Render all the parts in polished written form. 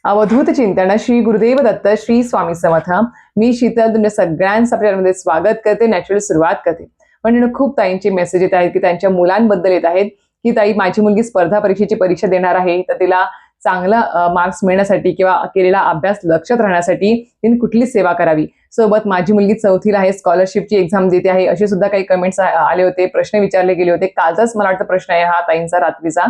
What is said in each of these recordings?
अवधूत चिंतन श्री गुरुदेव दत्त श्री स्वामी समर्थ. मी शीतल तुमच्या सगळ्यांचं आपल्या चॅनलमध्ये स्वागत करते. नॅचरल सुरुवात करते. म्हणजे खूप ताईंचे मेसेज येत आहेत की त्यांच्या मुलांबद्दल येत आहेत की ताई माझी मुलगी स्पर्धा परीक्षेची परीक्षा देणार आहे, तर तिला चांगला मार्क्स मिळण्यासाठी किंवा केलेला अभ्यास लक्षात राहण्यासाठी तिने कुठली सेवा करावी. सोबत माझी मुलगी 4थीला आहे, स्कॉलरशिपची एक्झाम देते आहे, असे सुद्धा काही कमेंट्स आले होते, प्रश्न विचारले गेले होते. कालचाच मला वाटतं प्रश्न आहे हा ताईंचा रात्रीचा.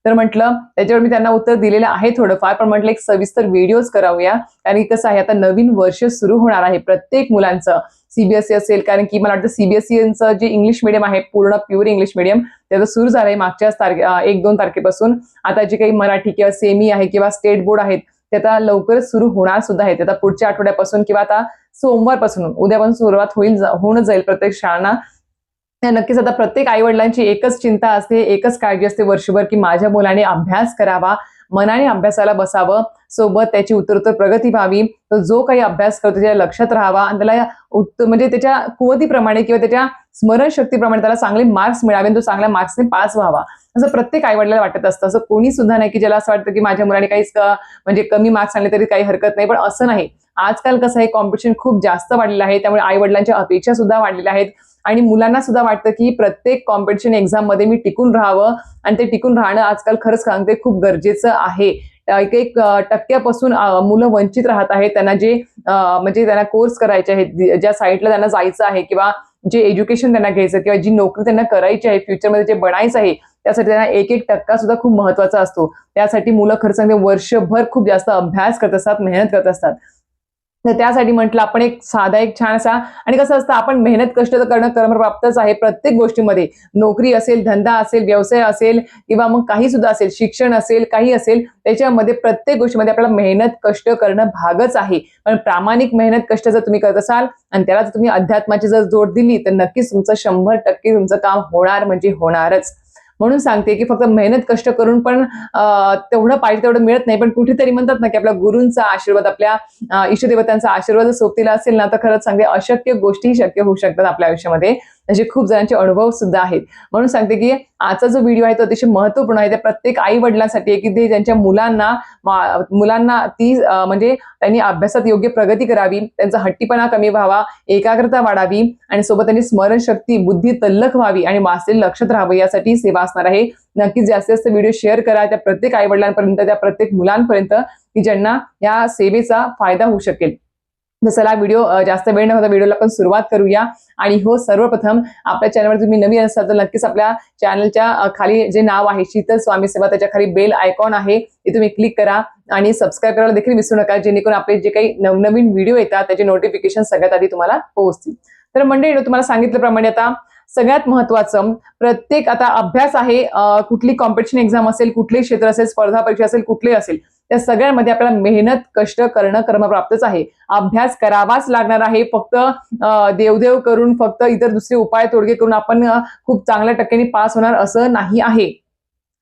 तर म्हटलं त्याच्यावर मी त्यांना उत्तर दिलेलं आहे थोडंफार, पण म्हटलं एक सविस्तर व्हिडिओज करावूया. कारण की कसं आहे, आता नवीन वर्ष सुरू होणार आहे प्रत्येक मुलांचं. सीबीएसई असेल, कारण की मला वाटतं सीबीएसईचं जे इंग्लिश मिडियम आहे, पूर्ण प्युअर इंग्लिश मिडियम, त्याचं सुरू झालंय मागच्याच 1-2 तारखेपासून. आता जे काही मराठी किंवा सेमी आहे किंवा स्टेट बोर्ड आहेत ते आता लवकरच सुरू होणार सुद्धा आहेत. आता पुढच्या आठवड्यापासून किंवा आता सोमवारपासून, उद्यापासून सुरुवात होऊन जाईल प्रत्येक शाळांना. नक्कीच आता प्रत्येक आई वडिलांची एकच चिंता असते, एकच काळजी असते वर्षभर की माझ्या मुलाने अभ्यास करावा, मनाने अभ्यासाला बसावं, सोबत त्याची उत्तरोत्तर प्रगती व्हावी, तो जो काही अभ्यास करतो त्याच्या लक्षात राहावा आणि त्याला म्हणजे त्याच्या कुवतीप्रमाणे किंवा त्याच्या स्मरणशक्तीप्रमाणे त्याला चांगले मार्क्स मिळावे, तो चांगल्या मार्क्सने पास व्हावा, असं प्रत्येक आई वडिलांना वाटत असतं. असं कोणी सुद्धा नाही की ज्याला असं वाटतं की माझ्या मुलाने काहीच म्हणजे कमी मार्क्स आणले तरी काही हरकत नाही. पण असं नाही. आजकाल कसं आहे, कॉम्पिटिशन खूप जास्त वाढलेलं आहे, त्यामुळे आई वडिलांच्या अपेक्षा सुद्धा वाढलेल्या आहेत आणि मुलांना सुद्धा वाटतं की प्रत्येक कॉम्पिटिशन एक्झाम मध्ये मी टिकून राहावं आणि ते टिकून राहणं आजकाल खरंच सांगते खूप गरजेचं आहे. एक टक्क्यापासून मुलं वंचित राहत आहेत. त्यांना जे म्हणजे त्यांना कोर्स करायचे आहेत, ज्या साईडला त्यांना जायचं आहे किंवा जे एज्युकेशन त्यांना घ्यायचं किंवा जी नोकरी त्यांना करायची आहे, फ्युचरमध्ये जे बनायचं आहे, त्यासाठी त्यांना 1-1% सुद्धा खूप महत्वाचा असतो. त्यासाठी मुलं खरं सांगते वर्षभर खूप जास्त अभ्यास करत असतात, मेहनत करत असतात. तर त्यासाठी म्हटलं आपण एक साधा एक छान असा, आणि कसं असतं आपण मेहनत कष्ट तर करणं कर्मप्राप्तच आहे प्रत्येक गोष्टीमध्ये. नोकरी असेल, धंदा असेल, व्यवसाय असेल किंवा मग काही सुद्धा असेल, शिक्षण असेल, काही असेल, त्याच्यामध्ये प्रत्येक गोष्टीमध्ये आपल्याला मेहनत कष्ट करणं भागच आहे. पण प्रामाणिक मेहनत कष्ट जर तुम्ही करत असाल आणि त्याला जर तुम्ही अध्यात्माची जर जोड दिली तर नक्कीच तुमचं 100% तुमचं काम होणार म्हणजे होणारच. म्हणून सांगते की फक्त मेहनत कष्ट करून पण तेवढं पाहिजे तेवढं मिळत नाही. पण कुठेतरी म्हणतात ना की आपल्या गुरूंचा आशीर्वाद, आपल्या इष्टदेवतांचा आशीर्वाद सोबतीला असेल ना, तर खरंच सांगते अशक्य गोष्टी शक्य होऊ शकतात आपल्या आयुष्यामध्ये. असे खूप जणांचे अनुभव सुद्धा आहेत. म्हणून सांगते की आजचा जो व्हिडिओ आहे तो अतिशय महत्वपूर्ण आहे. त्या प्रत्येक आई वडिलांसाठी आहे की ते ज्यांच्या मुलांना ती म्हणजे त्यांनी अभ्यासात योग्य प्रगती करावी, त्यांचा हट्टीपणा कमी व्हावा, एकाग्रता वाढावी आणि सोबत त्यांनी स्मरणशक्ती, बुद्धी तल्लख व्हावी आणि वाचलेलं लक्षात राहावं, यासाठी सेवा असणार आहे. नक्कीच जास्तीत जास्त व्हिडिओ शेअर करा त्या प्रत्येक आई वडिलांपर्यंत, त्या प्रत्येक मुलांपर्यंत की ज्यांना या सेवेचा फायदा होऊ शकेल. तर चला व्हिडिओ जास्त वेळ न होता व्हिडिओला आपण सुरुवात करूया. आणि हो, सर्वप्रथम आपल्या चॅनलवर तुम्ही नवीन असाल तर नक्कीच आपल्या चॅनलच्या खाली जे नाव आहे शीतल स्वामी सेवा, त्याच्या खाली बेल आयकॉन आहे, ते तुम्ही क्लिक करा आणि सबस्क्राईब करायला देखील विसरू नका, जेणेकरून आपले जे काही नवनवीन व्हिडिओ येतात त्याचे नोटिफिकेशन सगळ्यात आधी तुम्हाला पोहोचतील. तर मंडळी, तुम्हाला सांगितल्याप्रमाणे आता सगळ्यात महत्वाचं, प्रत्येक आता अभ्यास आहे, कुठली कॉम्पिटिशन एक्झाम असेल, कुठलेही क्षेत्र असेल, स्पर्धा परीक्षा असेल, कुठलेही असेल, त्या सगळ्यांमध्ये आपल्याला मेहनत कष्ट करणं कर्मप्राप्तच आहे. अभ्यास करावाच लागणार आहे. फक्त देवदेव करून, फक्त इतर दुसरे उपाय तोडगे करून आपण खूप चांगल्या टक्क्यांनी पास होणार असं नाही आहे.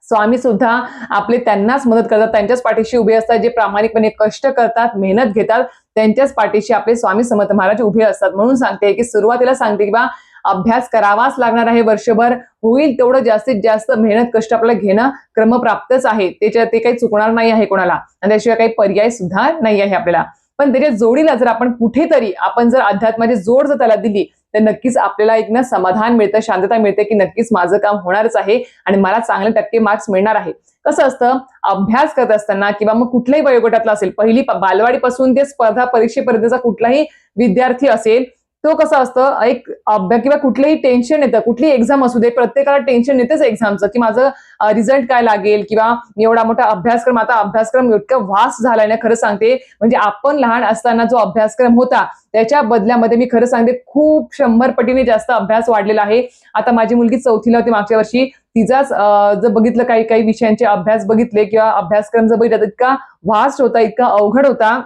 स्वामी सुद्धा आपले त्यांनाच मदत करतात, त्यांच्याच पाठीशी उभे असतात जे प्रामाणिकपणे कष्ट करतात, मेहनत घेतात, त्यांच्याच पाठीशी आपले स्वामी समर्थ महाराज उभे असतात. म्हणून सांगते की सुरुवातीला सांगते की बा अभ्यास करावाच लागणार आहे वर्षभर, होईल तेवढं जास्तीत जास्त मेहनत कष्ट आपल्याला घेणं क्रमप्राप्तच आहे. ते काही चुकणार नाही आहे कोणाला, आणि त्याशिवाय काही पर्याय सुद्धा नाही आहे आपल्याला. पण त्याच्या जोडीला जर आपण कुठेतरी आपण जर अध्यात्माची जोड जर त्याला दिली तर नक्कीच आपल्याला एक ना समाधान मिळतं, शांतता मिळते की नक्कीच माझं काम होणारच आहे आणि मला चांगले टक्के मार्क्स मिळणार आहे. कसं असतं, अभ्यास करत असताना किंवा मग कुठल्याही वयोगटातला असेल, पहिली बालवाडीपासून ते स्पर्धा परीक्षेपर्यंतचा कुठलाही विद्यार्थी असेल, तो कसं असतं, एक अभ्यास किंवा कुठलंही टेन्शन येतं, कुठली एक्झाम असू दे, प्रत्येकाला टेन्शन येतेच एक्झामचं की माझं रिझल्ट काय लागेल किंवा मी एवढा मोठा अभ्यासक्रम, आता अभ्यासक्रम इतका वास्ट झालाय ना, खरं सांगते. म्हणजे आपण लहान असताना जो अभ्यासक्रम होता त्याच्या बदल्यामध्ये मी खरं सांगते खूप 100 पटीने जास्त अभ्यास वाढलेला आहे. आता माझी मुलगी 4थीला होती मागच्या वर्षी, तिचाच जर बघितलं काही काही विषयांचे अभ्यास बघितले किंवा अभ्यासक्रम जर बघितला तर इतका वास्ट होता, इतका अवघड होता,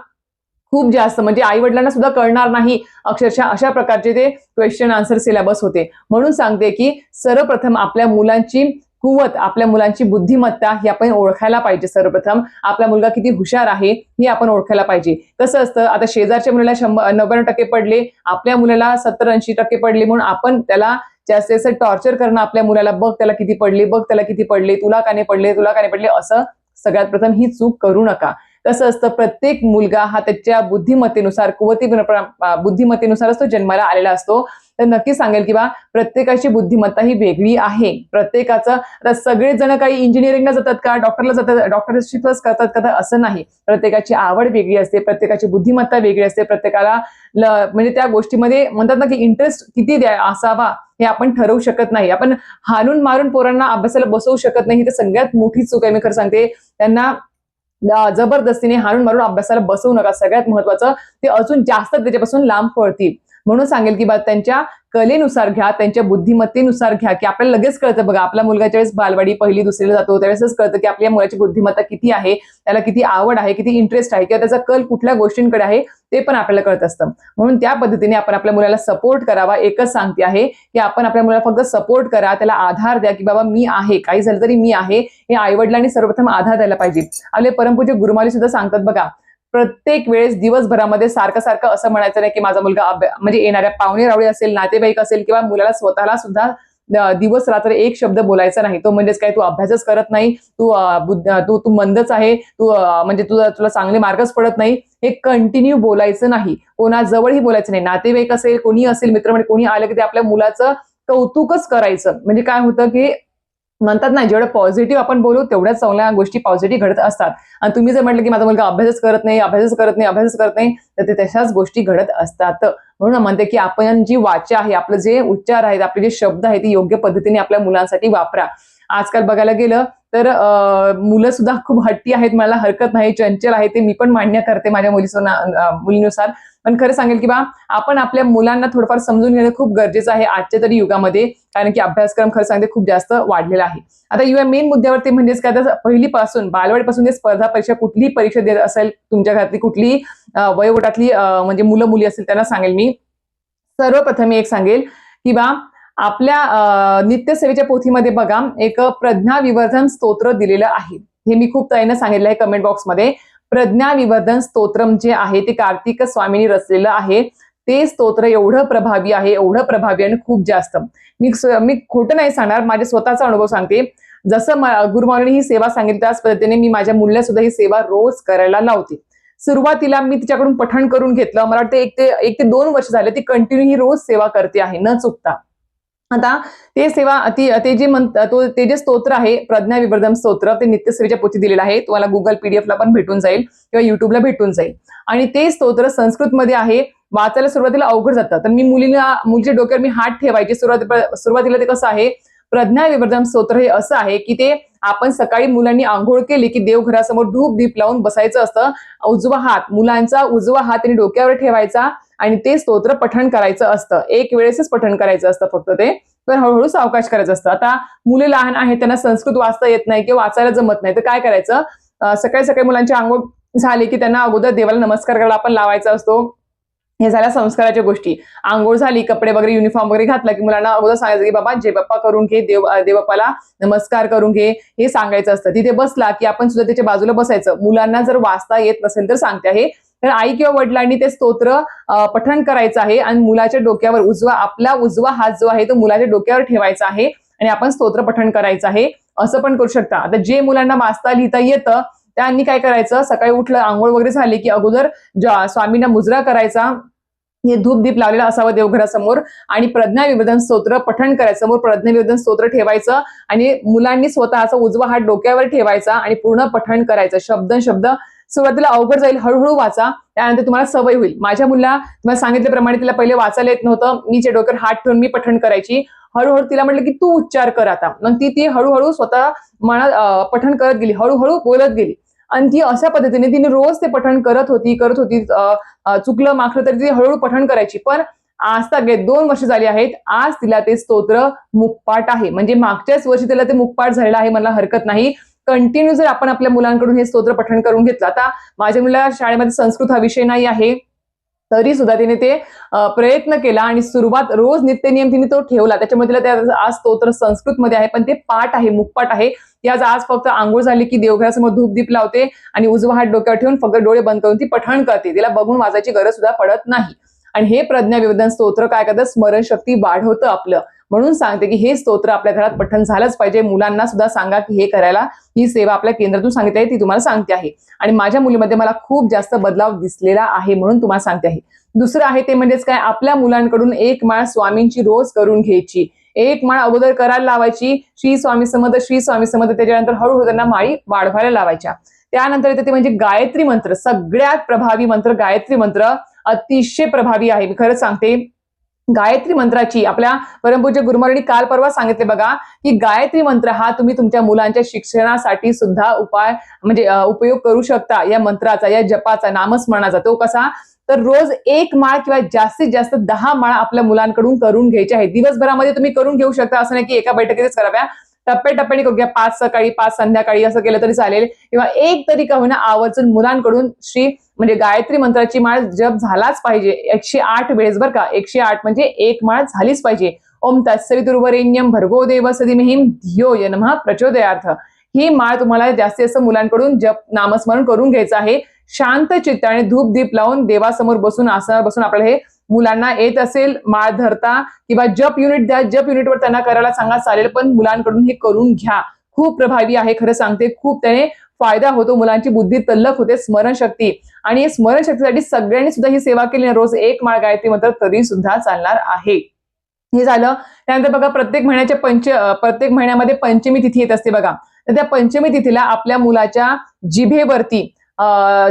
खूप जास्त, म्हणजे आई वडिलांना सुद्धा कळणार नाही अक्षरशः अशा प्रकारचे ते क्वेश्चन आन्सर सिलेबस होते. म्हणून सांगते की सर्वप्रथम आपल्या मुलांची कुवत, आपल्या मुलांची बुद्धिमत्ता ही आपण ओळखायला पाहिजे. सर्वप्रथम आपला मुलगा किती हुशार आहे हे आपण ओळखायला पाहिजे. कसं असतं, आता शेजारच्या मुलाला 99% पडले, आपल्या मुलाला 70-80% पडले, म्हणून आपण त्याला जास्त जास्त टॉर्चर करणं आपल्या मुलाला, बघ त्याला किती पडले, बघ त्याला किती पडले, तुला का नाही पडले, तुला का नाही पडले, असं सगळ्यात प्रथम ही चूक करू नका. कसं असतं, प्रत्येक मुलगा हा त्याच्या बुद्धिमत्तेनुसार बुद्धिमत्तेनुसारच तो जन्माला आलेला असतो. तर नक्की सांगेल की प्रत्येकाची बुद्धिमत्ता ही वेगळी आहे. प्रत्येकाचं आता सगळेच जण काही इंजिनिअरिंगला जातात का, डॉक्टरला जातात, डॉक्टरशिपच करतात का, तर असं नाही. प्रत्येकाची आवड वेगळी असते, प्रत्येकाची बुद्धिमत्ता वेगळी असते, प्रत्येकाला म्हणजे त्या गोष्टीमध्ये म्हणतात ना की इंटरेस्ट किती असावा हे आपण ठरवू शकत नाही. आपण हाणून मारून पोरांना अभ्यासाला बसवू शकत नाही. तर सगळ्यात मोठी चूक आहे, मी खरं सांगते. त्यांना जबरदस्तीने हाणून मारून अभ्यासाला बसवू नका. सगळ्यात महत्वाचं, ते अजून जास्त त्याच्यापासून लांब पळतील. म्हणून सांगेल की त्यांच्या कलेनुसार घ्या, त्यांच्या बुद्धिमत्तेनुसार घ्या, की आपल्याला लगेच कळतं बघा. आपला मुलगा ज्यावेळेस बालवाडी 1ली 2रीला जातो त्यावेळेसच कळतं की आपल्या मुलाची बुद्धिमत्ता किती आहे, त्याला किती आवड आहे, किती इंटरेस्ट आहे, किंवा त्याचा कल कुठल्या गोष्टींकडे आहे ते पण आपल्याला कळत असतं. म्हणून त्या पद्धतीने आपण आपल्या मुलाला सपोर्ट करावा. एकच सांगते आहे की आपण आपल्या मुलाला फक्त सपोर्ट करा, त्याला आधार द्या की बाबा मी आहे, काही झालं तरी मी आहे. हे आईवडिलांनी सर्वप्रथम आधार द्यायला पाहिजे. आपले परमपूज्य गुरुमाली सुद्धा सांगतात बघा, प्रत्येक वेळेस दिवसभरामध्ये सारखं असं म्हणायचं नाही की माझा मुलगा म्हणजे येणाऱ्या पाहुणे रावळे असेल, नातेवाईक असेल, किंवा मुलाला स्वतःला सुद्धा दिवस रात्र एक शब्द बोलायचा नाही. तो म्हणजेच काय, तू अभ्यासच करत नाही, तू मंदच आहे, म्हणजे तुला चांगले मार्कच पडत नाही, हे कंटिन्यू बोलायचं नाही. कोणाजवळही बोलायचं नाही. नातेवाईक असेल, कोणी असेल, मित्रमंडळी कोणी आलं की ते आपल्या मुलाचं कौतुकच करायचं. म्हणजे काय होतं की म्हणतात ना, जेवढं पॉझिटिव्ह आपण बोलू तेवढ्याच चांगल्या गोष्टी पॉझिटिव्ह घडत असतात. आणि तुम्ही जर म्हटलं की माझा मुलगा अभ्यासच करत नाही, तर ते तशाच गोष्टी घडत असतात. म्हणून म्हणते की आपण जी वाचा आहे, आपलं जे उच्चार आहेत, आपले जे शब्द आहेत, ते योग्य पद्धतीने आपल्या मुलांसाठी वापरा. आजकाल बघायला गेलं तर मुलं सुद्धा खूप हट्टी आहेत, मला हरकत नाही, चंचल आहे, ते मी पण मान्य करते माझ्या मुलीनुसार. पण खरं सांगेल की आपण आपल्या मुलांना थोडंफार समजून घेणं खूप गरजेचं आहे आजच्या तरी युगामध्ये, कारण की अभ्यासक्रम खरं सांगते खूप जास्त वाढलेला आहे. आता या मेन मुद्द्यावरती म्हणजेच काय, तर पहिलीपासून बालवाडीपासून ते स्पर्धा परीक्षा कुठलीही परीक्षा देत असेल, तुमच्या घरातली कुठलीही वयोगटातली म्हणजे मुलं मुली असतील त्यांना सांगेल मी, सर्वप्रथम मी एक सांगेल की आपल्या नित्यसेवेच्या पोथीमध्ये बघा एक प्रज्ञाविवर्धन स्तोत्र दिलेलं आहे. हे मी खूप ताईंना सांगितलं आहे कमेंट बॉक्समध्ये. प्रज्ञाविवर्धन स्तोत्रम जे आहे ते कार्तिक स्वामींनी रचलेलं आहे. ते स्तोत्र एवढं प्रभावी आहे आणि खूप जास्त. मी खोटं नाही सांगणार, माझ्या स्वतःचा अनुभव सांगते. जसं गुरुमाऊलींनी ही सेवा सांगितली त्याच पद्धतीने मी माझ्या मुलीला सुद्धा ही सेवा रोज करायला लावते. सुरुवातीला मी तिच्याकडून पठण करून घेतलं, मला वाटतं 1 ते 2 वर्ष झाले ती कंटिन्यू ही रोज सेवा करते आहे न चुकता. आता ते जे स्तोत्र आहे प्रज्ञाविवर्धन स्तोत्र, ते नित्यसेवेच्या पोथी दिलेलं आहे. तुम्हाला गुगल पीडीएफला पण भेटून जाईल किंवा युट्यूबला भेटून जाईल. आणि ते स्तोत्र संस्कृतमध्ये आहे. वाचायला सुरुवातीला अवघड जातं, तर मी मुलीच्या डोक्यावर मी हात ठेवायचे. सुरुवातीला ते कसं आहे, प्रज्ञाविवर्धन स्तोत्र हे असं आहे की ते आपण सकाळी मुलांनी आंघोळ केली की देवघरासमोर धूप दीप लावून बसायचं असतं. मुलांचा उजवा हात त्यांनी डोक्यावर ठेवायचा आणि ते स्तोत्र पठण करायचं असतं. एक वेळेसच पठण करायचं असतं फक्त ते, पण हळूहळू सावकाश करायचं असतं. आता मुले लहान आहेत, त्यांना संस्कृत वाचता येत नाही किंवा वाचायला जमत नाही, तर काय करायचं, सकाळी मुलांची आंघोळ झाली की त्यांना अगोदर देवाला नमस्कार करायला आपण लावायचा असतो. हे झाल्या संस्काराच्या गोष्टी. आंघोळ झाली, कपडे वगैरे युनिफॉर्म वगैरे घातला की मुलांना अगोदर सांगायचं की बाबा जय बाप्पा करून घे, देवबाप्पाला नमस्कार करून घे, हे सांगायचं असतं. तिथे बसला की आपण सुद्धा त्याच्या बाजूला बसायचं. मुलांना जर वाचता येत नसेल तर सांगते आहे, तर आई किंवा वडिलांनी ते स्तोत्र पठण करायचं आहे आणि मुलाच्या डोक्यावर आपला उजवा हात जो आहे तो मुलाच्या डोक्यावर ठेवायचा आहे आणि आपण स्तोत्र पठण करायचं आहे. असं पण करू शकता. आता जे मुलांना वाचता लिहिता येतं त्यांनी काय करायचं, सकाळी उठलं, आंघोळ वगैरे झाली की अगोदर स्वामींना मुजरा करायचा, हे धूप दीप लावलेलं असावं देवघरासमोर, आणि प्रज्ञाविवर्धन स्तोत्र पठण करायचं. समोर प्रज्ञाविवर्धन स्तोत्र ठेवायचं आणि मुलांनी स्वतःचा उजवा हात डोक्यावर ठेवायचा आणि पूर्ण पठण करायचं. शब्द सुरुवातीला अवघड जाईल, हळूहळू वाचा, त्यानंतर तुम्हाला सवय होईल. माझ्या मुलीला तुम्हाला सांगितल्याप्रमाणे तिला पहिले वाचायला येत नव्हतं. मी जे डोक्यावर हात ठेवून मी पठण करायची. हळूहळू तिला म्हटलं की तू उच्चार कर आता. मग ती हळूहळू स्वतः मनात पठण करत गेली, हळूहळू बोलत गेली आणि ती अशा पद्धतीने तिने रोज ते पठण करत होती. चुकलं माखलं तरी ती हळूहळू पठण करायची. पण आज तर 2 वर्ष झाली आहेत, आज तिला ते स्तोत्र मुखपाठ आहे. म्हणजे मागच्याच वर्षी तिला ते मुखपाठ झालेलं आहे, मला हरकत नाही. कंटिन्यू जर आपण आपल्या मुलांकडून हे स्तोत्र पठण करून घेतलं. आता माझ्या मुलीला शाळेमध्ये संस्कृत हा विषय नाही आहे, तरी सुद्धा तिने ते प्रयत्न केला आणि सुरुवात रोज नित्यनियम तिने तो ठेवला. त्याच्यामुळे तिला त्या आज स्तोत्र संस्कृतमध्ये आहे, पण ते पाठ आहे, मुखपाठ आहे. ती आज फक्त आंघोळ झाली की देवघरासमोर धूप दीप लावते आणि उजवा हात डोक्यावर ठेवून फक्त डोळे बंद करून ती पठण करते. तिला बघून वाचायची गरज सुद्धा पडत नाही. आणि हे प्रज्ञाविवर्धन स्तोत्र काय करतं, स्मरणशक्ती वाढवतं आपलं. म्हणून सांगते की हे स्तोत्र आपल्या घरात पठण झालंच पाहिजे. मुलांना सुद्धा सांगा की हे करायला, ही सेवा आपल्या केंद्रातून सांगितली आहे ती तुम्हाला सांगते आहे. आणि माझ्या मुलीमध्ये मला खूप जास्त बदलाव दिसलेला आहे म्हणून तुम्हाला सांगते आहे. दुसरं आहे ते म्हणजेच काय, आपल्या मुलांकडून एक माळ स्वामींची रोज करून घ्यायची. एक माळ अगोदर करायला लावायची, श्री स्वामी समर्थ श्री स्वामी समर्थ, त्याच्यानंतर हळूहळू त्यांना माळी वाढवायला लावायच्या. त्यानंतर येते ते म्हणजे गायत्री मंत्र. सगळ्यात प्रभावी मंत्र गायत्री मंत्र अतिशय प्रभावी आहे. मी खरंच सांगते, गायत्री मंत्राची आपल्या परमपूज्य गुरुमारांनी काल परवा सांगितले बघा, की गायत्री मंत्र हा तुम्ही तुमच्या मुलांच्या शिक्षणासाठी सुद्धा उपाय म्हणजे उपयोग करू शकता. या मंत्राचा, या जपाचा, नामस्मरणाचा. तो कसा, तर रोज एक माळ किंवा जास्तीत जास्त 10 माळा आपल्या मुलांकडून करून घ्यायच्या आहेत. दिवसभरामध्ये तुम्ही करून घेऊ शकता, असं नाही की एका बैठकीतच कराव्या. टप्प्याटप्प्याने करू घ्या. 5 सकाळी 5 संध्याकाळी असं केलं तरी चालेल, किंवा एक तरी का होईना आवर्जून मुलांकडून श्री म्हणजे गायत्री मंत्राची माळ जप झालाच पाहिजे. 108 वेळेस बरं का, 108 म्हणजे एक माळ झालीच पाहिजे. ओम तत्सवितुर्वरेण्यं भर्गो देवस्य धीमहि धियो यो नमः प्रचोदयात्. ही माळ तुम्हाला जास्तीत जास्त मुलांकडून जप नामस्मरण करून घ्यायचं आहे. शांत चित्ताने धूप दीप लावून देवासमोर बसून आसनावर बसून आपल्याला हे मुलांना येत असेल माळ धरता किंवा जप युनिट द्या, जप युनिटवर त्यांना करायला सांगा चालेल, पण मुलांकडून हे करून घ्या. खूप प्रभावी आहे, खरं सांगते. खूप त्याने फायदा होतो. मुलांची बुद्धी तल्लख होते, स्मरणशक्ती. आणि स्मरणशक्तीसाठी सगळ्यांनी सुद्धा ही सेवा केली, रोज एक माळ गायत्री मंत्र तरी सुद्धा चालणार आहे. हे झालं. त्यानंतर बघा, प्रत्येक महिन्यामध्ये पंचमी तिथी येत असते बघा. तर त्या पंचमी तिथीला आपल्या मुलाच्या जिभेवरती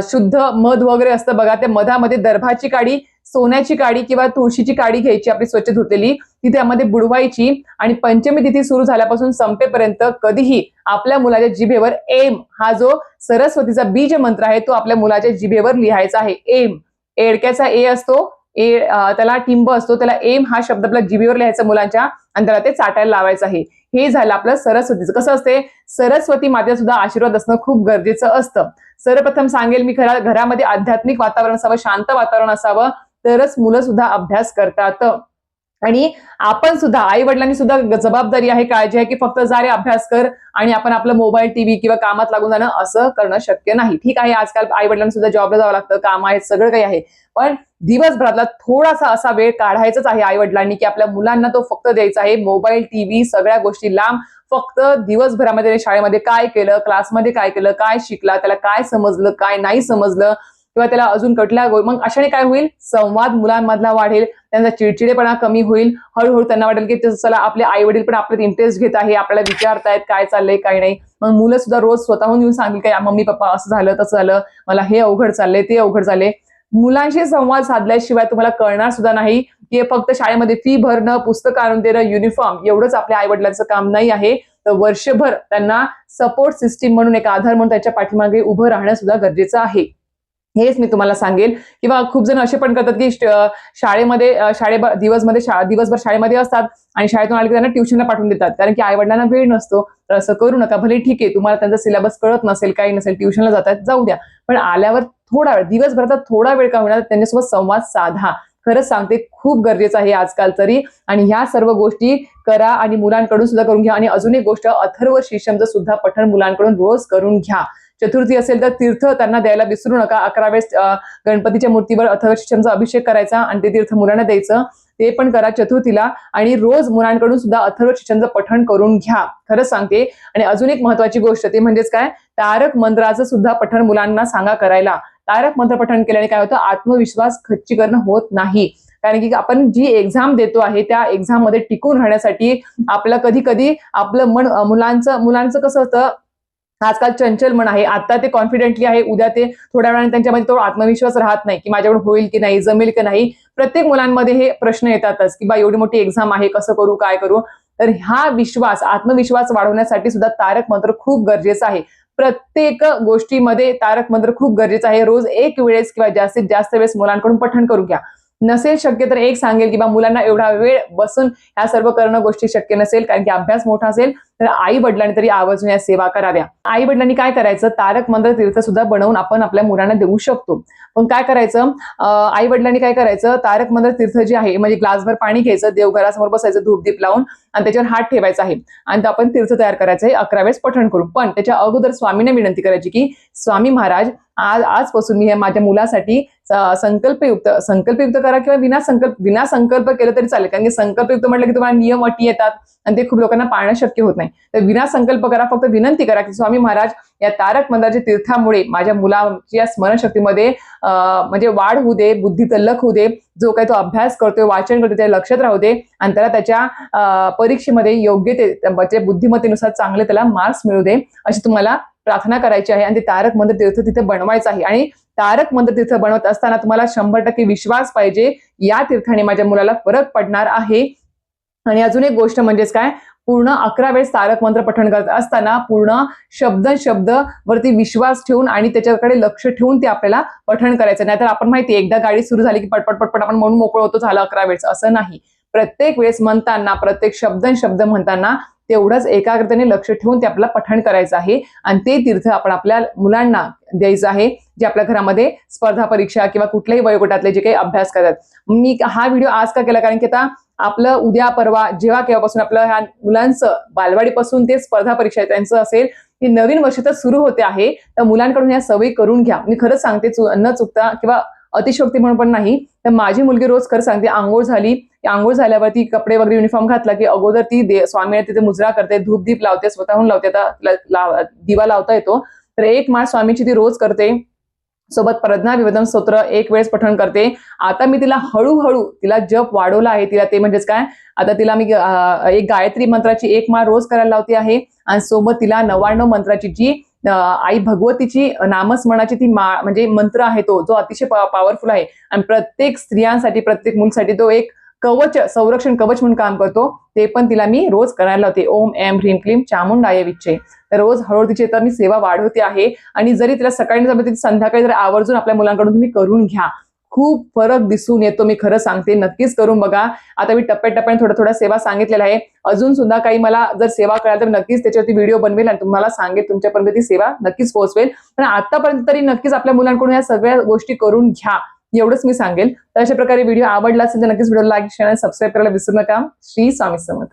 शुद्ध मध वगैरे असतं बघा, त्या मधामध्ये दर्भाची काडी, सोन्याची काडी किंवा तुळशीची काडी घ्यायची आपली स्वच्छ धुतलेली, ती त्यामध्ये बुडवायची आणि पंचमी तिथी सुरू झाल्यापासून संपेपर्यंत कधीही आपल्या मुलाच्या जिभेवर एम हा जो सरस्वतीचा बीज मंत्र आहे तो आपल्या मुलाच्या जिभेवर लिहायचा आहे. एम, एडक्याचा ए असतो, त्याला टिंब असतो, त्याला एम हा शब्द आपल्या जिभेवर लिहायचा मुलांच्या आणि त्याला ते चाटायला लावायचं आहे. हे झालं आपलं सरस्वतीचं. कसं असते, सरस्वती मातेचा सुद्धा आशीर्वाद असणं खूप गरजेचं असतं. सर्वप्रथम सांगेल मी, घरामध्ये आध्यात्मिक वातावरण असावं, शांत वातावरण असावं, तरच मुलं सुद्धा अभ्यास करतात. आणि आपण सुद्धा, आई वडिलांनी सुद्धा जबाबदारी आहे, काळजी आहे, की फक्त जा रे अभ्यास कर आणि आपण आपलं मोबाईल टीव्ही किंवा कामात लागून जाणं असं करणं शक्य नाही. ठीक आहे, आजकाल आई वडिलांना सुद्धा जॉबला जावं लागतं, काम आहेत, सगळं काही आहे, पण दिवसभरातला थोडासा असा वेळ काढायचाच आहे आई वडिलांनी, की आपल्या मुलांना तो फक्त द्यायचा आहे. मोबाईल टीव्ही सगळ्या गोष्टी लांब. फक्त दिवसभरामध्ये शाळेमध्ये काय केलं, क्लासमध्ये काय केलं, काय शिकला, त्याला काय समजलं, काय नाही समजलं, किंवा त्याला अजून कुठल्या मग अशाने काय होईल, संवाद मुलांमधला वाढेल, त्यांचा चिडचिडेपणा कमी होईल. हळूहळू त्यांना वाटेल की चला आपले आई वडील पण आपल्यात इंटरेस्ट घेत आहे, आपल्याला विचारतायत काय चाललंय काय नाही. मग मुलं सुद्धा रोज स्वतःहून येऊन सांगेल काय मम्मी पप्पा असं झालं तसं झालं, मला हे अवघड चाललंय ते अवघड झालंय. मुलांशी संवाद साधल्याशिवाय तुम्हाला कळणार सुद्धा नाही की फक्त शाळेमध्ये फी भरणं, पुस्तकं आणून देणं, युनिफॉर्म एवढंच आपल्या आई वडिलांचं काम नाही आहे. तर वर्षभर त्यांना सपोर्ट सिस्टीम म्हणून, एक आधार म्हणून त्याच्या पाठीमागे उभं राहणं सुद्धा गरजेचं आहे. हेच मी तुम्हाला सांगेल. किंवा खूप जण असे पण करतात की शाळेमध्ये दिवसभर शाळेमध्ये असतात आणि शाळेतून आले की त्यांना ट्युशनला पाठवून देतात, कारण की आई वडिलांना वेळ नसतो. तर असं करू नका. भले ठीक आहे तुम्हाला त्यांचा सिलेबस कळत नसेल, काही नसेल, ट्युशनला जातात, जाऊ द्या, पण आल्यावर थोडा वेळ, दिवसभराचा थोडा वेळ का होणार त्यांच्यासोबत संवाद साधा. खरंच सांगते, खूप गरजेचं आहे आजकाल तरी. आणि ह्या सर्व गोष्टी करा आणि मुलांकडून सुद्धा करून घ्या. आणि अजून एक गोष्ट, अथर्व शीर्षमचं सुद्धा पठण मुलांकडून रोज करून घ्या. चतुर्थी असेल तर तीर्थ त्यांना द्यायला विसरू नका. 11 वेळेस गणपतीच्या मूर्तीवर अथर्व शीर्षमचा अभिषेक करायचा आणि ते तीर्थ मुलांना द्यायचं, ते पण करा चतुर्थीला. आणि रोज मुलांकडून सुद्धा अथर्व शीर्षमचं पठण करून घ्या. खरंच सांगते. आणि अजून एक महत्वाची गोष्ट ते म्हणजेच काय, तारक मंत्राचं सुद्धा पठण मुलांना सांगा करायला. तारक मंत्र पठण केल्याने काय होतं, आत्मविश्वास खच्चीकरण होत नाही. कारण की आपण जी एक्झाम देतो आहे त्या एक्झाम मध्ये टिकून राहण्यासाठी आपलं कधी कधी आपलं मन, मुलांचं कसं होतं, आजकाल चंचल मन आहे. आता ते कॉन्फिडेंटली आहे, उद्या ते थोड्या वेळाने त्यांच्यामध्ये तो आत्मविश्वास राहत नाही की माझ्याकडून होईल की नाही, जमेल की नाही. प्रत्येक मुलांमध्ये हे प्रश्न येतातच की बा एवढी मोठी एक्झाम आहे, कसं करू, काय करू. तर हा विश्वास, आत्मविश्वास वाढवण्यासाठी सुद्धा तारक मंत्र खूप गरजेचं आहे. प्रत्येक गोष्टीमध्ये तारक मंत्र खूप गरजेचं आहे. रोज एक वेळेस किंवा जास्तीत जास्त वेळेस मुलांकडून पठण करू घ्या. नसेल शक्य तर एक सांगेल की बा मुलांना एवढा वेळ बसून ह्या सर्व करणं गोष्टी शक्य नसेल, कारण की अभ्यास मोठा असेल, तर आई वडिलांनी तरी आवर्जून या सेवा कराव्या. आई वडिलांनी काय करायचं, तारक मंत्र तीर्थ सुद्धा बनवून आपण आपल्या मुलांना देऊ शकतो. पण काय करायचं, आई वडिलांनी काय करायचं, तारक मंत्र तीर्थ जे आहे म्हणजे ग्लासभर पाणी घ्यायचं, देवघरासमोर बसायचं, धूपदीप लावून आणि त्याच्यावर हात ठेवायचा आहे आणि आपण तीर्थ तयार करायचं आहे 11 वेळेस पठण करून. पण त्याच्या अगोदर स्वामींना विनंती करायची की स्वामी महाराज आजपासून मी हे माझ्या मुलासाठी संकल्पयुक्त करा किंवा विना संकल्प केलं तरी चालेल, कारण की संकल्पयुक्त म्हटलं की तुम्हाला नियम अटी येतात आणि ते खूप लोकांना पाळणं शक्य होत नाही. तर विना संकल्प करा, फक्त विनंती करा की स्वामी महाराज या तारक मंत्राच्या तीर्थामुळे माझ्या मुलाच्या स्मरणशक्तीमध्ये म्हणजे वाढ होऊ दे, बुद्धी तल्लख होऊ दे, जो काही तो अभ्यास करतोय, वाचन करतोय, ते लक्षात राहू दे आणि त्याला त्याच्या परीक्षेमध्ये योग्य ते बुद्धिमत्तेनुसार चांगले त्याला मार्क्स मिळू दे, अशी तुम्हाला प्रार्थना करायची आहे. आणि ते तारक मंत्र तीर्थ तिथे बनवायचं आहे. आणि तारक मंत्र तीर्थ बनवत असताना तुम्हाला 100% विश्वास पाहिजे, या तीर्थाने माझ्या मुलाला फरक पडणार आहे. आणि अजून एक गोष्ट म्हणजेच काय, पूर्ण 11 वेळेस तारक मंत्र पठण करत असताना पूर्ण शब्द वरती विश्वास ठेवून आणि त्याच्याकडे लक्ष ठेवून ते आपल्याला पठण करायचं. नाहीतर आपण माहिती एकदा गाडी सुरू झाली की पटपट आपण म्हणून मोकळं होतो, झालं 11 वेळेस, असं नाही. प्रत्येक वेळेस म्हणताना, प्रत्येक शब्द म्हणताना तेवढंच एकाग्रतेने लक्ष ठेवून ते आपल्याला पठण करायचं आहे. आणि ते तीर्थ आपण आपल्या मुलांना द्यायचं आहे, जे आपल्या घरामध्ये स्पर्धा परीक्षा किंवा कुठल्याही वयोगटातले जे काही अभ्यास करतात. मी हा व्हिडिओ आज का केला, कारण की आता आपलं उद्या परवा जेव्हा केव्हापासून आपलं ह्या मुलांचं बालवाडीपासून ते स्पर्धा परीक्षा त्यांचं असेल, ही नवीन वर्ष तर सुरू होते आहे, तर मुलांकडून या सवयी करून घ्या. मी खरंच सांगते, न चुकता किंवा अतिशोक्ती म्हणून पण नाही, तर माझी मुलगी रोज खरं सांगते, आंघोळ झाली, आंघोळ झाल्यावरती कपडे वगैरे युनिफॉर्म घातला की अगोदर ती स्वामी तिथे मुजरा करते, धूपदीप लावते, स्वतःहून लावते. आता दिवा लावता येतो, तर एक माळ स्वामीची ती रोज करते, सोबत प्रज्ञा विवदन स्तोत्र 1 वेळेस पठण करते. आता मी तिला हळूहळू तिला जप वाढवला आहे. तिला ते म्हणजेच काय, आता तिला मी एक गायत्री मंत्राची 1 माळ रोज करायला लावते आहे आणि सोबत तिला 99 मंत्राची जी आई भगवतीची नामस्मरणाची ती माळ म्हणजे मंत्र आहे, तो जो अतिशय पॉवरफुल आहे आणि प्रत्येक स्त्रियांसाठी, प्रत्येक मुलीसाठी तो एक कवच, संरक्षण कवच म्हणून काम करतो. ते पण तिला मी रोज करायला लावते. ओम ऐं ह्रीं क्लीं चामुंडाय विच्चे. तर रोज हळूहळू तिची आता मी सेवा वाढवते आहे. आणि जरी तिला सकाळी जमत संध्याकाळी जर आवर्जून आपल्या मुलांकडून तुम्ही करून घ्या, खूप फरक दिसून येतो. मी खरं सांगते, नक्कीच करून बघा. आता मी टप्प्याटप्प्याने थोडा सेवा सांगितलेला आहे. अजून सुद्धा काही मला जर सेवा कळाल तर नक्कीच त्याच्यावरती व्हिडिओ बनवेल आणि तुम्हाला सांगेल, तुमच्यापर्यंत ती सेवा नक्कीच पोहोचवेल. पण आतापर्यंत तरी नक्कीच आपल्या मुलांकडून या सगळ्या गोष्टी करून घ्या, एवढंच मी सांगेल. तर अशा प्रकारे व्हिडिओ आवडला असेल तर नक्कीच व्हिडिओ लाईक, शेअर आणि सबस्क्राईब करायला विसरू नका. श्री स्वामी समर्थ.